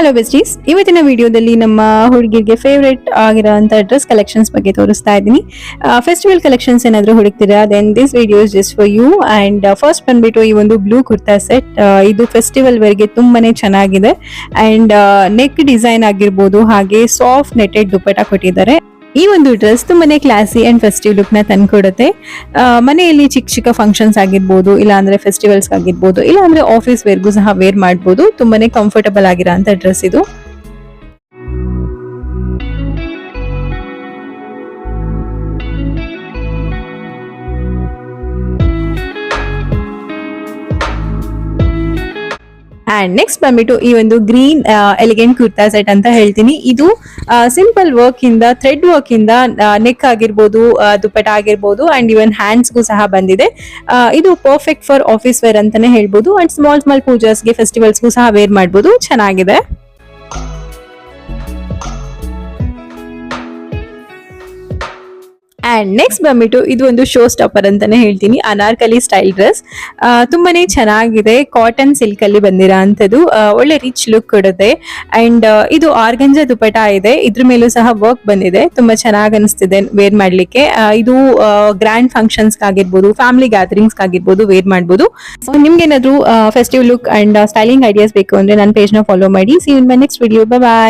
Hello besties, ಇವತ್ತಿನ ವಿಡಿಯೋದಲ್ಲಿ ನಮ್ಮ ಹುಡುಗಿಗೆ ಫೇವ್ರೇಟ್ ಆಗಿರೋಂಥ ಡ್ರೆಸ್ ಕಲೆಕ್ಷನ್ಸ್ ಬಗ್ಗೆ ತೋರಿಸ್ತಾ ಇದ್ದೀನಿ. ಫೆಸ್ಟಿವಲ್ ಕಲೆಕ್ಷನ್ಸ್ ಏನಾದರೂ ಹುಡುಕ್ತೀರಾ, then this video is just for you. And first ಬಂದ್ಬಿಟ್ಟು ಈ ಒಂದು ಬ್ಲೂ ಕುರ್ತಾ ಸೆಟ್, ಇದು ಫೆಸ್ಟಿವಲ್ ವೇರ್ಗೆ ತುಂಬಾನೇ ಚೆನ್ನಾಗಿದೆ. ಅಂಡ್ ನೆಕ್ ಡಿಸೈನ್ ಆಗಿರ್ಬೋದು, ಹಾಗೆ ಸಾಫ್ಟ್ ನೆಟೆಡ್ ದುಪ್ಪಟ್ಟ ಕೊಟ್ಟಿದ್ದಾರೆ. ಈ ಒಂದು ಡ್ರೆಸ್ ತುಂಬಾನೇ ಕ್ಲಾಸಿ ಅಂಡ್ ಫೆಸ್ಟಿವ್ ಲುಕ್ ನ ತಂದ್ಕೊಡುತ್ತೆ. ಮನೆಯಲ್ಲಿ ಚಿಕ್ಕ ಚಿಕ್ಕ ಫಂಕ್ಷನ್ಸ್ ಆಗಿರ್ಬೋದು, ಇಲ್ಲಾಂದ್ರೆ ಫೆಸ್ಟಿವಲ್ಸ್ ಆಗಿರ್ಬೋದು, ಇಲ್ಲಾಂದ್ರೆ ಆಫೀಸ್ ವೇರ್ಗೂ ಸಹ ವೇರ್ ಮಾಡಬಹುದು. ತುಂಬಾನೇ ಕಂಫರ್ಟಬಲ್ ಆಗಿರೋ ಅಂತ ಡ್ರೆಸ್ ಇದು. ಅಂಡ್ ನೆಕ್ಸ್ಟ್ ಬಂದ್ಬಿಟ್ಟು ಈ ಒಂದು ಗ್ರೀನ್ ಎಲಿಗೆಂಟ್ ಕುರ್ತಾ ಸೆಟ್ ಅಂತ ಹೇಳ್ತೀನಿ. ಇದು ಸಿಂಪಲ್ ವರ್ಕ್ ಇಂದ, ಥ್ರೆಡ್ ವರ್ಕ್ ಇಂದ ನೆಕ್ ಆಗಿರ್ಬೋದು, ದುಪ್ಪಟ್ಟ ಆಗಿರ್ಬೋದು, ಅಂಡ್ ಇವನ್ ಹ್ಯಾಂಡ್ಸ್ಗೂ ಸಹ ಬಂದಿದೆ. ಇದು ಪರ್ಫೆಕ್ಟ್ ಫಾರ್ ಆಫೀಸ್ ವೇರ್ ಅಂತಾನೆ ಹೇಳ್ಬೋದು. ಅಂಡ್ ಸ್ಮಾಲ್ ಪೂಜಾಸ್ಗೆ, ಫೆಸ್ಟಿವಲ್ಸ್ಗೂ ಸಹ ವೇರ್ ಮಾಡ್ಬೋದು. ಚೆನ್ನಾಗಿದೆ. ಅಂಡ್ ನೆಕ್ಸ್ಟ್ ಬಂದ್ಬಿಟ್ಟು ಇದು ಒಂದು ಶೋ ಸ್ಟಾಪರ್ ಅಂತಾನೆ ಹೇಳ್ತೀನಿ. ಅನಾರ್ಕಲಿ ಸ್ಟೈಲ್ ಡ್ರೆಸ್ ತುಂಬಾನೇ ಚೆನ್ನಾಗಿದೆ. ಕಾಟನ್ ಸಿಲ್ಕ್ ಅಲ್ಲಿ ಬಂದಿರೋ ಅಂತದ್ದು, ಒಳ್ಳೆ ರಿಚ್ ಲುಕ್ ಕೊಡುತ್ತೆ. ಅಂಡ್ ಇದು ಆರ್ಗಂಜಾ ದುಪ್ಪಟ್ಟ ಇದೆ, ಇದ್ರ ಮೇಲೂ ಸಹ ವರ್ಕ್ ಬಂದಿದೆ. ತುಂಬಾ ಚೆನ್ನಾಗಿ ಅನಿಸ್ತಿದೆ ವೇರ್ ಮಾಡ್ಲಿಕ್ಕೆ. ಇದು ಗ್ರ್ಯಾಂಡ್ ಫಂಕ್ಷನ್ಸ್ ಆಗಿರ್ಬೋದು, ಫ್ಯಾಮಿಲಿ ಗ್ಯಾದರಿಂಗ್ಸ್ ಆಗಿರ್ಬೋದು ವೇರ್ ಮಾಡ್ಬೋದು. ಸೊ ನಿಮ್ಗೆ ಏನಾದ್ರು festive look and styling ideas ಬೇಕು ಅಂದ್ರೆ ನನ್ನ ಪೇಜ್ ನ ಫಾಲೋ ಮಾಡಿ. See you in my next video. Bye bye.